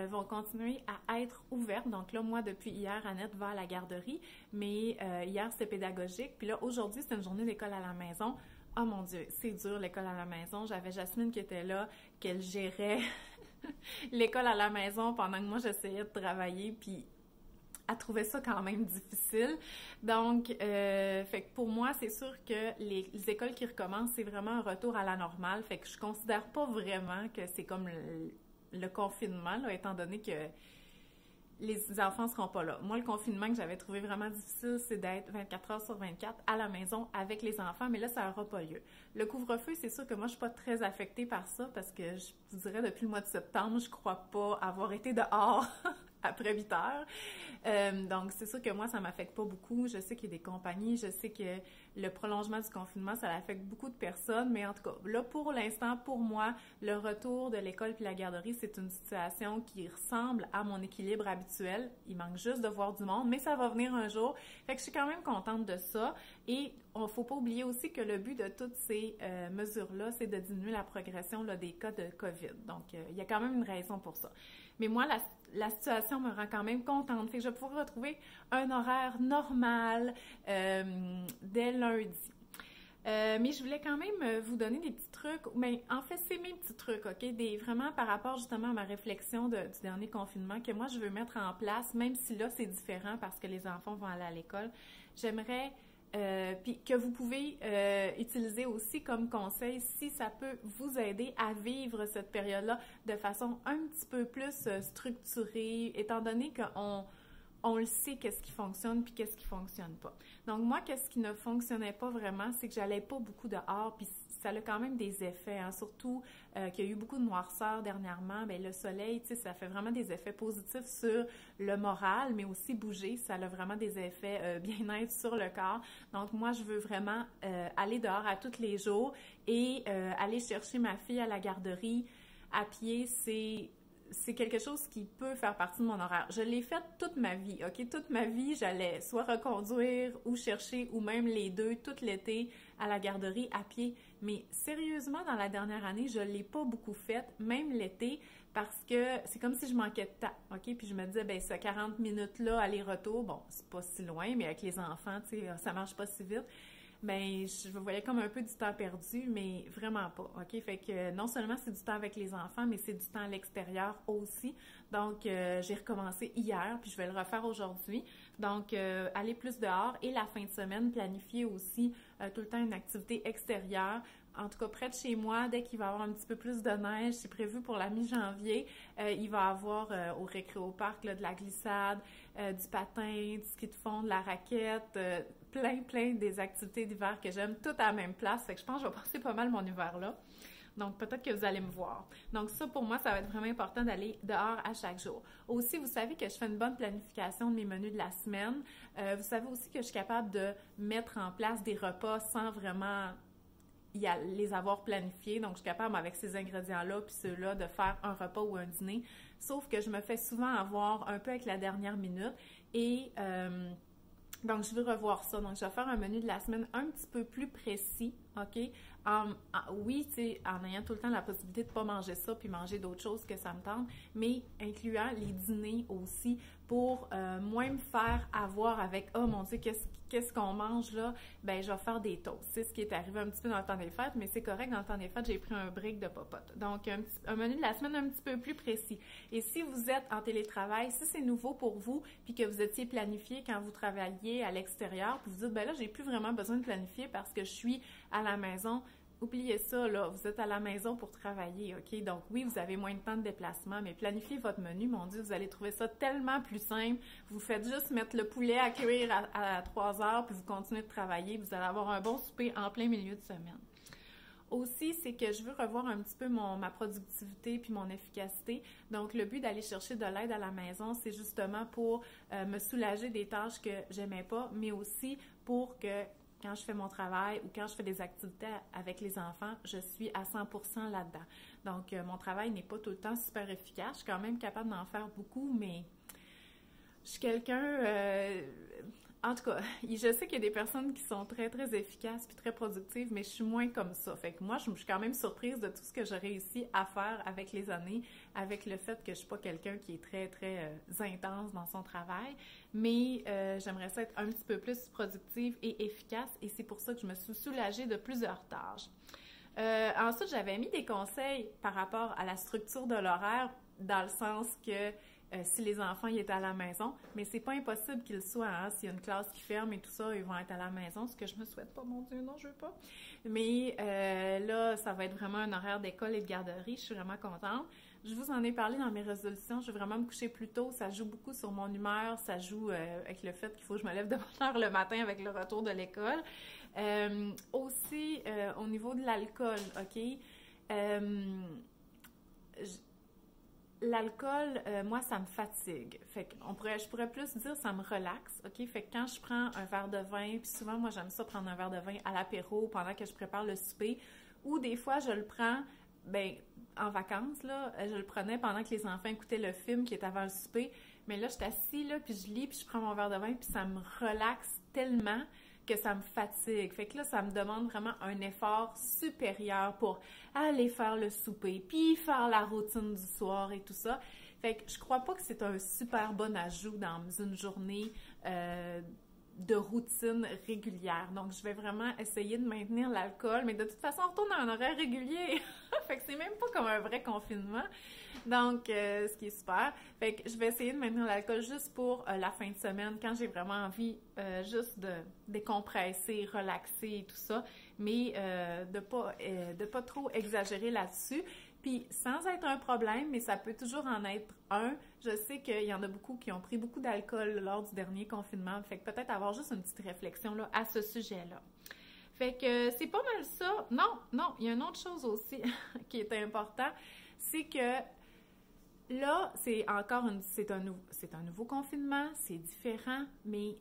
vont continuer à être ouvertes. Donc là, moi, depuis hier, Annette va à la garderie, mais hier, c'était pédagogique. Puis là, aujourd'hui, c'est une journée d'école à la maison. Oh mon Dieu, c'est dur l'école à la maison. J'avais Jasmine qui était là, qu'elle gérait l'école à la maison pendant que moi, j'essayais de travailler, puis elle trouvait ça quand même difficile. Donc, fait que pour moi, c'est sûr que les écoles qui recommencent, c'est vraiment un retour à la normale. Fait que je considère pas vraiment que c'est comme le confinement, là, étant donné que les enfants seront pas là. Moi, le confinement que j'avais trouvé vraiment difficile, c'est d'être 24 heures sur 24 à la maison avec les enfants, mais là, ça n'aura pas lieu. Le couvre-feu, c'est sûr que moi, je suis pas très affectée par ça parce que je vous dirais, depuis le mois de septembre, je crois pas avoir été dehors après 8 heures. Donc, c'est sûr que moi, ça m'affecte pas beaucoup. Je sais qu'il y a des compagnies, je sais que le prolongement du confinement, ça affecte beaucoup de personnes, mais en tout cas, là, pour l'instant, pour moi, le retour de l'école puis la garderie, c'est une situation qui ressemble à mon équilibre habituel. Il manque juste de voir du monde, mais ça va venir un jour. Fait que je suis quand même contente de ça. Et il ne faut pas oublier aussi que le but de toutes ces mesures-là, c'est de diminuer la progression là, des cas de COVID. Donc, il y a quand même une raison pour ça. Mais moi, la situation me rend quand même contente. Fait que je vais pouvoir retrouver un horaire normal dès lundi. Mais je voulais quand même vous donner des petits trucs. Mais en fait, c'est mes petits trucs, OK? Vraiment par rapport justement à ma réflexion du dernier confinement que moi, je veux mettre en place, même si là, c'est différent parce que les enfants vont aller à l'école. J'aimerais... puis que vous pouvez utiliser aussi comme conseil si ça peut vous aider à vivre cette période-là de façon un petit peu plus structurée, étant donné qu'on le sait qu'est-ce qui fonctionne puis qu'est-ce qui fonctionne pas. Donc moi, qu'est-ce qui ne fonctionnait pas vraiment, c'est que j'allais pas beaucoup dehors, puis ça a quand même des effets, hein, surtout qu'il y a eu beaucoup de noirceur dernièrement. Bien, le soleil, tu sais, ça fait vraiment des effets positifs sur le moral, mais aussi bouger, ça a vraiment des effets bien-être sur le corps. Donc moi, je veux vraiment aller dehors à tous les jours et aller chercher ma fille à la garderie à pied, c'est quelque chose qui peut faire partie de mon horaire. Je l'ai fait toute ma vie, OK? Toute ma vie, j'allais soit reconduire ou chercher, ou même les deux, tout l'été, à la garderie à pied. Mais sérieusement, dans la dernière année, je ne l'ai pas beaucoup fait, même l'été, parce que c'est comme si je manquais de temps, OK? Puis je me disais, ben ce 40 minutes-là, aller-retour, bon, c'est pas si loin, mais avec les enfants, tu sais, ça marche pas si vite. ben je voyais comme un peu du temps perdu, mais vraiment pas, OK? Fait que non seulement c'est du temps avec les enfants, mais c'est du temps à l'extérieur aussi. Donc, j'ai recommencé hier, puis je vais le refaire aujourd'hui. Donc, aller plus dehors et la fin de semaine, planifier aussi tout le temps une activité extérieure. En tout cas, près de chez moi, dès qu'il va y avoir un petit peu plus de neige, c'est prévu pour la mi-janvier, il va y avoir au Récréoparc là, de la glissade, du patin, du ski de fond, de la raquette, plein des activités d'hiver que j'aime, tout à la même place. Fait que je pense que je vais passer pas mal mon hiver là. Donc, peut-être que vous allez me voir. Donc, ça, pour moi, ça va être vraiment important d'aller dehors à chaque jour. Aussi, vous savez que je fais une bonne planification de mes menus de la semaine. Vous savez aussi que je suis capable de mettre en place des repas sans vraiment les avoir planifiés. Donc, je suis capable, avec ces ingrédients-là puis ceux-là, de faire un repas ou un dîner. Sauf que je me fais souvent avoir un peu avec la dernière minute. Et donc, je veux revoir ça. Donc, je vais faire un menu de la semaine un petit peu plus précis, OK? Oui, tu sais, en ayant tout le temps la possibilité de ne pas manger ça puis manger d'autres choses que ça me tente, mais incluant les dîners aussi pour moins me faire avoir avec « Oh mon Dieu, qu'est-ce qu'on mange là? » Ben, je vais faire des toasts. C'est ce qui est arrivé un petit peu dans le temps des fêtes, mais c'est correct, dans le temps des fêtes, j'ai pris un break de popote. Donc, un menu de la semaine un petit peu plus précis. Et si vous êtes en télétravail, si c'est nouveau pour vous, puis que vous étiez planifié quand vous travailliez à l'extérieur, puis vous dites « Ben là, j'ai plus vraiment besoin de planifier parce que je suis à la maison. » Oubliez ça, là, vous êtes à la maison pour travailler, OK? Donc oui, vous avez moins de temps de déplacement, mais planifiez votre menu, mon Dieu, vous allez trouver ça tellement plus simple. Vous faites juste mettre le poulet à cuire à 3 heures, puis vous continuez de travailler, vous allez avoir un bon souper en plein milieu de semaine. Aussi, c'est que je veux revoir un petit peu ma productivité puis mon efficacité. Donc, le but d'aller chercher de l'aide à la maison, c'est justement pour me soulager des tâches que j'aimais pas, mais aussi pour que quand je fais mon travail ou quand je fais des activités avec les enfants, je suis à 100% là-dedans. Donc, mon travail n'est pas tout le temps super efficace. Je suis quand même capable d'en faire beaucoup, mais je suis quelqu'un... en tout cas, je sais qu'il y a des personnes qui sont très efficaces puis très productives, mais je suis moins comme ça. Fait que moi, je suis quand même surprise de tout ce que j'ai réussi à faire avec les années, avec le fait que je suis pas quelqu'un qui est très intense dans son travail. Mais j'aimerais ça être un petit peu plus productive et efficace, et c'est pour ça que je me suis soulagée de plusieurs tâches. Ensuite, j'avais mis des conseils par rapport à la structure de l'horaire, dans le sens que si les enfants ils étaient à la maison, mais c'est pas impossible qu'ils soient, hein, s'il y a une classe qui ferme et tout ça, ils vont être à la maison, ce que je me souhaite pas, mon Dieu, non, je veux pas. Mais là, ça va être vraiment un horaire d'école et de garderie, je suis vraiment contente. Je vous en ai parlé dans mes résolutions, je veux vraiment me coucher plus tôt, ça joue beaucoup sur mon humeur, ça joue avec le fait qu'il faut que je me lève de bonne heure le matin avec le retour de l'école. Aussi, au niveau de l'alcool, OK? L'alcool, moi, ça me fatigue. Fait que je pourrais plus dire ça me relaxe, OK? Fait que quand je prends un verre de vin, puis souvent, moi, j'aime ça prendre un verre de vin à l'apéro pendant que je prépare le souper, ou des fois, je le prends, ben en vacances, là, je le prenais pendant que les enfants écoutaient le film qui est avant le souper, mais là, je suis assise, là, puis je lis, puis je prends mon verre de vin, puis ça me relaxe tellement que ça me fatigue. Fait que là, ça me demande vraiment un effort supérieur pour aller faire le souper, puis faire la routine du soir et tout ça. Fait que je crois pas que c'est un super bon ajout dans une journée de routine régulière. Donc, je vais vraiment essayer de maintenir l'alcool, mais de toute façon, on retourne à un horaire régulier. Fait que c'est même pas comme un vrai confinement. Donc, ce qui est super. Fait que je vais essayer de maintenir l'alcool juste pour la fin de semaine, quand j'ai vraiment envie juste de décompresser, relaxer et tout ça, mais de pas trop exagérer là-dessus. Puis, sans être un problème, mais ça peut toujours en être un. Je sais qu'il y en a beaucoup qui ont pris beaucoup d'alcool lors du dernier confinement. Fait que peut-être avoir juste une petite réflexion là, à ce sujet-là. Fait que c'est pas mal ça. Non, il y a une autre chose aussi qui est important. C'est que là, c'est un nouveau confinement, c'est différent, mais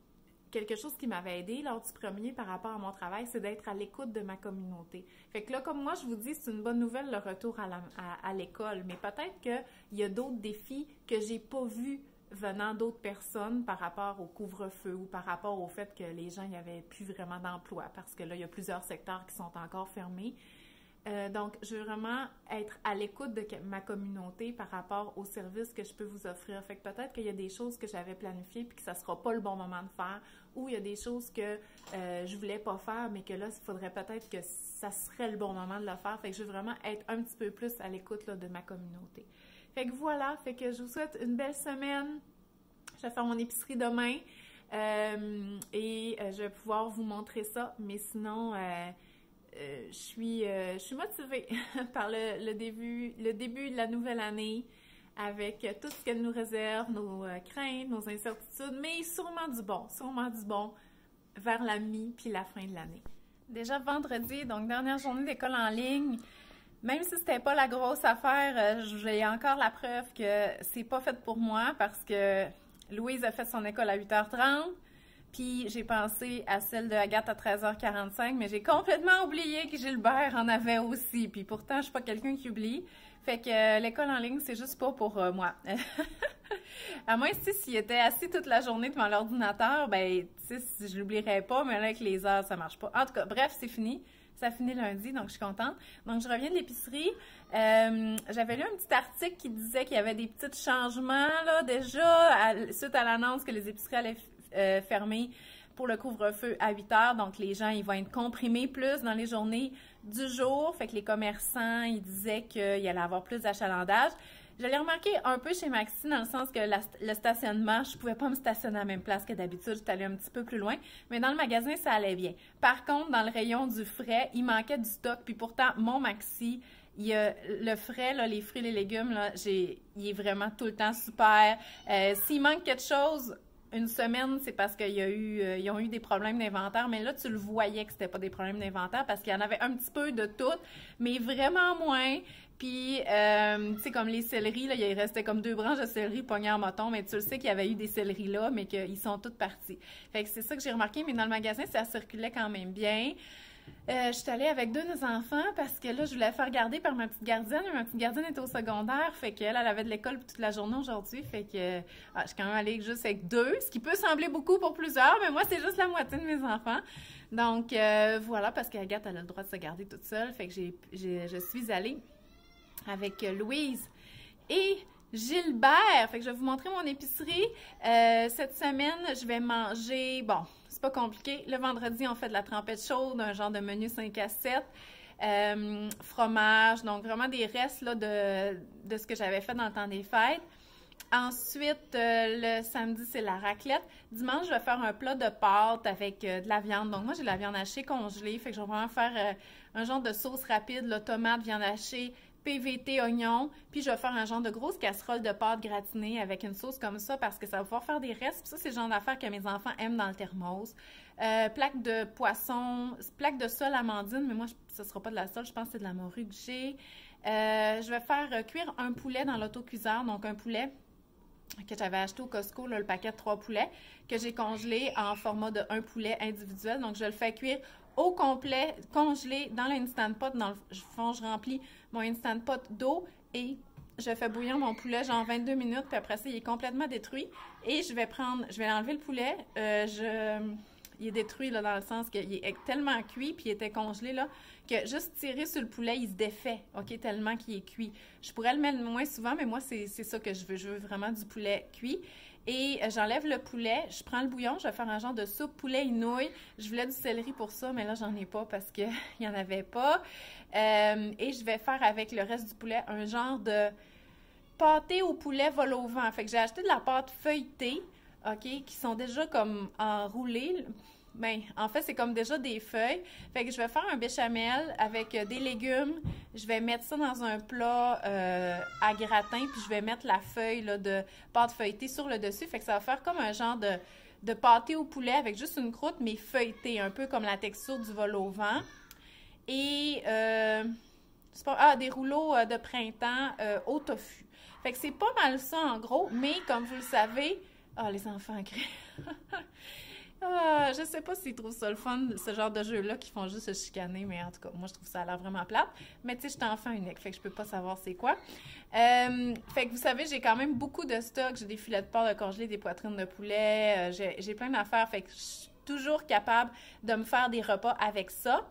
quelque chose qui m'avait aidé lors du premier par rapport à mon travail, c'est d'être à l'écoute de ma communauté. Fait que là, comme moi, je vous dis, c'est une bonne nouvelle le retour à l'école, mais peut-être qu'il y a d'autres défis que j'ai pas vus venant d'autres personnes par rapport au couvre-feu ou par rapport au fait que les gens n'y avaient plus vraiment d'emploi, parce que là, il y a plusieurs secteurs qui sont encore fermés. Donc, je veux vraiment être à l'écoute de ma communauté par rapport aux services que je peux vous offrir. Fait que peut-être qu'il y a des choses que j'avais planifiées puis que ça sera pas le bon moment de faire, ou il y a des choses que je voulais pas faire, mais que là, il faudrait peut-être que ça serait le bon moment de le faire. Fait que je veux vraiment être un petit peu plus à l'écoute là, de ma communauté. Fait que voilà, fait que je vous souhaite une belle semaine. Je vais faire mon épicerie demain et je vais pouvoir vous montrer ça, mais sinon... je suis motivée par le début de la nouvelle année avec tout ce qu'elle nous réserve, nos craintes, nos incertitudes, mais sûrement du bon vers la mi puis la fin de l'année. Déjà vendredi, donc dernière journée d'école en ligne, même si c'était pas la grosse affaire, j'ai encore la preuve que c'est pas fait pour moi parce que Louise a fait son école à 8h30. Puis j'ai pensé à celle de Agathe à 13h45, mais j'ai complètement oublié que Gilbert en avait aussi. Puis pourtant, je suis pas quelqu'un qui oublie. Fait que l'école en ligne, c'est juste pas pour moi. À moins s'il était assis toute la journée devant l'ordinateur, ben, tu sais, je l'oublierais pas, mais là, avec les heures, ça marche pas. En tout cas, bref, c'est fini. Ça finit lundi, donc je suis contente. Donc, je reviens de l'épicerie. J'avais lu un petit article qui disait qu'il y avait des petits changements, là, déjà, suite à l'annonce que les épiceries allaient fermé pour le couvre-feu à 8h. Donc, les gens, ils vont être comprimés plus dans les journées du jour. Fait que les commerçants, ils disaient qu'il y allait avoir plus d'achalandage. Je l'ai remarqué un peu chez Maxi dans le sens que le stationnement, je pouvais pas me stationner à la même place que d'habitude. J'étais allée un petit peu plus loin. Mais dans le magasin, ça allait bien. Par contre, dans le rayon du frais, il manquait du stock. Puis pourtant, mon Maxi, il y a le frais, là, les fruits et les légumes, là, il est vraiment tout le temps super. S'il manque quelque chose... Une semaine, c'est parce ils ont eu des problèmes d'inventaire, mais là, tu le voyais que c'était pas des problèmes d'inventaire parce qu'il y en avait un petit peu de tout, mais vraiment moins. Puis, tu sais, comme les céleris, là, il restait comme 2 branches de céleri pognées en moton, mais tu le sais qu'il y avait eu des céleris là, mais qu'ils sont toutes partis. Fait que c'est ça que j'ai remarqué, mais dans le magasin, ça circulait quand même bien. Je suis allée avec 2 de nos enfants parce que là, je voulais faire garder par ma petite gardienne. Ma petite gardienne était au secondaire, fait qu'elle avait de l'école toute la journée aujourd'hui. Fait que je suis quand même allée juste avec 2, ce qui peut sembler beaucoup pour plusieurs, mais moi, c'est juste la moitié de mes enfants. Donc, voilà, parce qu'Agathe, elle a le droit de se garder toute seule. Fait que je suis allée avec Louise et Gilbert. Fait que je vais vous montrer mon épicerie. Cette semaine, je vais manger... Bon, c'est pas compliqué. Le vendredi, on fait de la trempette chaude, un genre de menu 5 à 7. Fromage, donc vraiment des restes là, de ce que j'avais fait dans le temps des fêtes. Ensuite, le samedi, c'est la raclette. Dimanche, je vais faire un plat de pâtes avec de la viande. Donc, moi, j'ai de la viande hachée congelée. Fait que je vais vraiment faire un genre de sauce rapide, là, tomate, viande hachée, PVT, oignon. Puis, je vais faire un genre de grosse casserole de pâtes gratinées avec une sauce comme ça parce que ça va pouvoir faire des restes. Puis ça, c'est le genre d'affaires que mes enfants aiment dans le thermos. Plaque de poisson, plaque de sole amandine, mais moi, ce ne sera pas de la sole, je pense que c'est de la morue que j'ai. Je vais faire cuire un poulet dans l'autocuiseur, donc un poulet que j'avais acheté au Costco, là, le paquet de 3 poulets, que j'ai congelé en format de 1 poulet individuel. Donc, je le fais cuire au complet, congelé dans l'Instant Pot. Dans le fond, je remplis mon Instant Pot d'eau et je fais bouillir mon poulet genre 22 minutes. Puis après ça, il est complètement détruit. Et je vais enlever le poulet. Il est détruit là, dans le sens qu'il est tellement cuit, puis il était congelé, là, que juste tirer sur le poulet, il se défait, OK, tellement qu'il est cuit. Je pourrais le mettre moins souvent, mais moi, c'est ça que je veux. Je veux vraiment du poulet cuit. Et j'enlève le poulet, je prends le bouillon, je vais faire un genre de soupe poulet et nouilles. Je voulais du céleri pour ça, mais là, j'en ai pas parce qu'il n'y en avait pas. Et je vais faire avec le reste du poulet un genre de pâté au poulet vol au vent. Fait que j'ai acheté de la pâte feuilletée, OK, qui sont déjà comme enroulées. Ben, en fait, c'est comme déjà des feuilles. Fait que je vais faire un béchamel avec des légumes. Je vais mettre ça dans un plat à gratin, puis je vais mettre la feuille là, de pâte feuilletée sur le dessus. Fait que ça va faire comme un genre de pâté au poulet avec juste une croûte, mais feuilletée, un peu comme la texture du vol au vent. Et des rouleaux de printemps au tofu. Fait que c'est pas mal ça en gros, mais comme vous le savez... Ah, les enfants crient. Je sais pas s'ils trouvent ça le fun, ce genre de jeu-là, qui font juste se chicaner, mais en tout cas, moi, je trouve ça a l'air vraiment plate. Mais tu sais, je suis enfant unique, fait que je peux pas savoir c'est quoi. Fait que vous savez, j'ai quand même beaucoup de stock. J'ai des filets de porc de congelé, des poitrines de poulet, j'ai plein d'affaires. Fait que toujours capable de me faire des repas avec ça.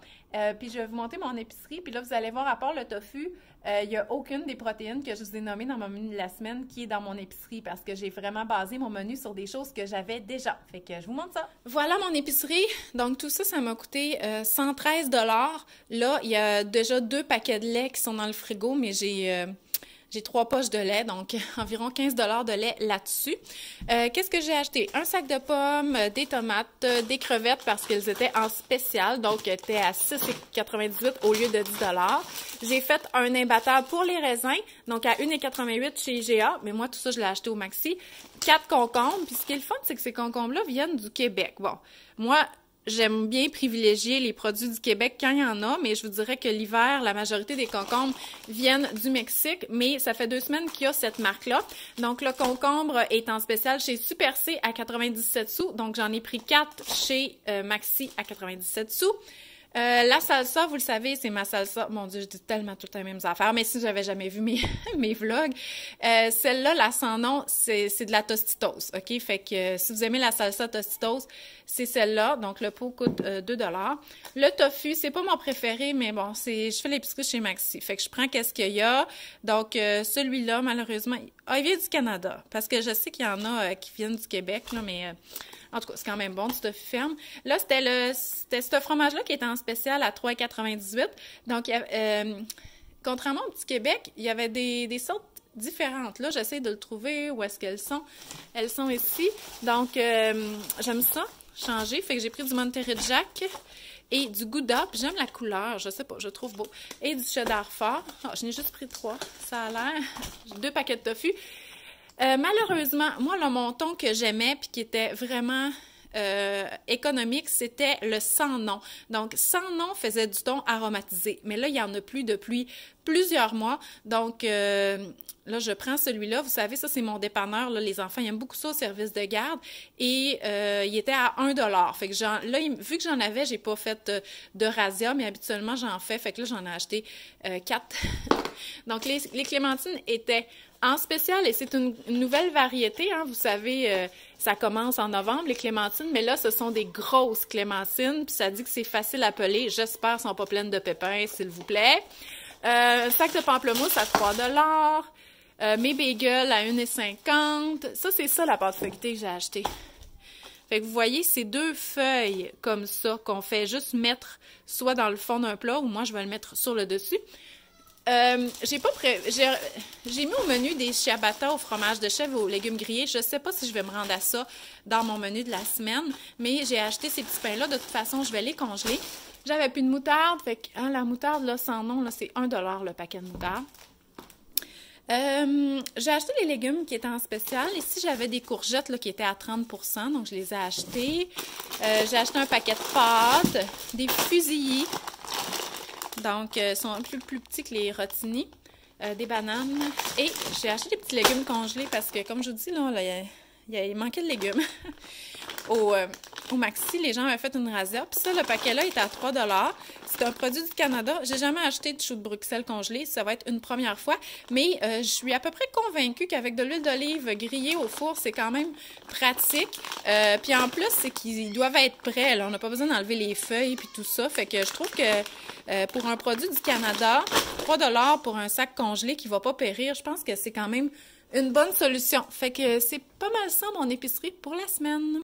Puis je vais vous montrer mon épicerie. Puis là, vous allez voir, à part le tofu, il n'y a aucune des protéines que je vous ai nommées dans mon menu de la semaine qui est dans mon épicerie parce que j'ai vraiment basé mon menu sur des choses que j'avais déjà. Fait que je vous montre ça. Voilà mon épicerie. Donc tout ça, ça m'a coûté 113 $. Là, il y a déjà 2 paquets de lait qui sont dans le frigo, mais j'ai 3 poches de lait, donc environ 15 $ de lait là-dessus. Qu'est-ce que j'ai acheté? Un sac de pommes, des tomates, des crevettes parce qu'elles étaient en spécial, donc elles étaient à 6,98 au lieu de 10 $. J'ai fait un imbattable pour les raisins, donc à 1,88 chez IGA, mais moi tout ça je l'ai acheté au Maxi. 4 concombres, puis ce qui est le fun, c'est que ces concombres-là viennent du Québec. Bon, moi, j'aime bien privilégier les produits du Québec quand il y en a, mais je vous dirais que l'hiver, la majorité des concombres viennent du Mexique, mais ça fait 2 semaines qu'il y a cette marque-là. Donc, le concombre est en spécial chez Super C à 97 sous, donc j'en ai pris 4 chez Maxi à 97 sous. La salsa, vous le savez, c'est ma salsa. Mon Dieu, je dis tellement toutes les mêmes affaires, mais si j'avais jamais vu mes vlogs. Celle-là, la sans nom, c'est de la Tostitos, OK? Fait que si vous aimez la salsa Tostitos, c'est celle-là. Donc, le pot coûte 2 $. Le tofu, c'est pas mon préféré, mais bon, je fais l'épicerie chez Maxi. Fait que je prends qu'est-ce qu'il y a. Donc, celui-là, malheureusement, il vient du Canada. Parce que je sais qu'il y en a qui viennent du Québec, là, mais... En tout cas, c'est quand même bon, du tofu ferme. Là, c'était ce fromage-là qui était en spécial à 3,98 $. Donc, contrairement au petit Québec, il y avait des sortes différentes. Là, j'essaie de le trouver. Où est-ce qu'elles sont? Elles sont ici. Donc, j'aime ça, changer. Fait que j'ai pris du Monterey Jack et du Gouda. Puis j'aime la couleur, je sais pas, je trouve beau. Et du cheddar fort. Oh, je n'ai juste pris 3, ça a l'air. J'ai 2 paquets de tofu. Malheureusement, moi, le monton que j'aimais puis qui était vraiment économique, c'était le sans nom. Donc, sans nom faisait du thon aromatisé. Mais là, il n'y en a plus depuis plusieurs mois. Donc, là, je prends celui-là. Vous savez, ça, c'est mon dépanneur. Là, les enfants, ils aiment beaucoup ça au service de garde. Et il était à 1 $. Fait que là, vu que j'en avais, j'ai pas fait de razzia, mais habituellement, j'en fais. Fait que là, j'en ai acheté 4. Donc, les clémentines étaient en spécial, et c'est une nouvelle variété, hein, vous savez, ça commence en novembre, les clémentines, mais là, ce sont des grosses clémentines, puis ça dit que c'est facile à peler. J'espère qu'elles ne sont pas pleines de pépins, s'il vous plaît. Un sac de pamplemousse à 3 $. Mes bagels à 1,50 $. Ça, c'est ça la pâte feuilletée que j'ai achetée. Fait que vous voyez, c'est 2 feuilles comme ça qu'on fait juste mettre soit dans le fond d'un plat, ou moi, je vais le mettre sur le dessus. J'ai mis au menu des ciabatta au fromage de chèvre et aux légumes grillés. Je ne sais pas si je vais me rendre à ça dans mon menu de la semaine, mais j'ai acheté ces petits pains-là. De toute façon, je vais les congeler. J'avais plus de moutarde, fait que la moutarde, là, sans nom, là, c'est 1 $ le paquet de moutarde. J'ai acheté les légumes qui étaient en spécial. Ici, j'avais des courgettes là, qui étaient à 30 %, donc je les ai achetées. J'ai acheté un paquet de pâtes, des fusillis. Donc, ils sont un peu plus petits que les rotini, des bananes. Et j'ai acheté des petits légumes congelés parce que, comme je vous dis, là, il manquait de légumes. Au Maxi, les gens avaient fait une razzia. Puis ça, le paquet-là est à 3 $. C'est un produit du Canada. J'ai jamais acheté de choux de Bruxelles congelés. Ça va être une première fois. Mais je suis à peu près convaincue qu'avec de l'huile d'olive grillée au four, c'est quand même pratique. Puis en plus, c'est qu'ils doivent être prêts. Là. On n'a pas besoin d'enlever les feuilles puis tout ça. Fait que je trouve que pour un produit du Canada, 3 $ pour un sac congelé qui va pas périr, je pense que c'est quand même une bonne solution. Fait que c'est pas mal ça mon épicerie pour la semaine.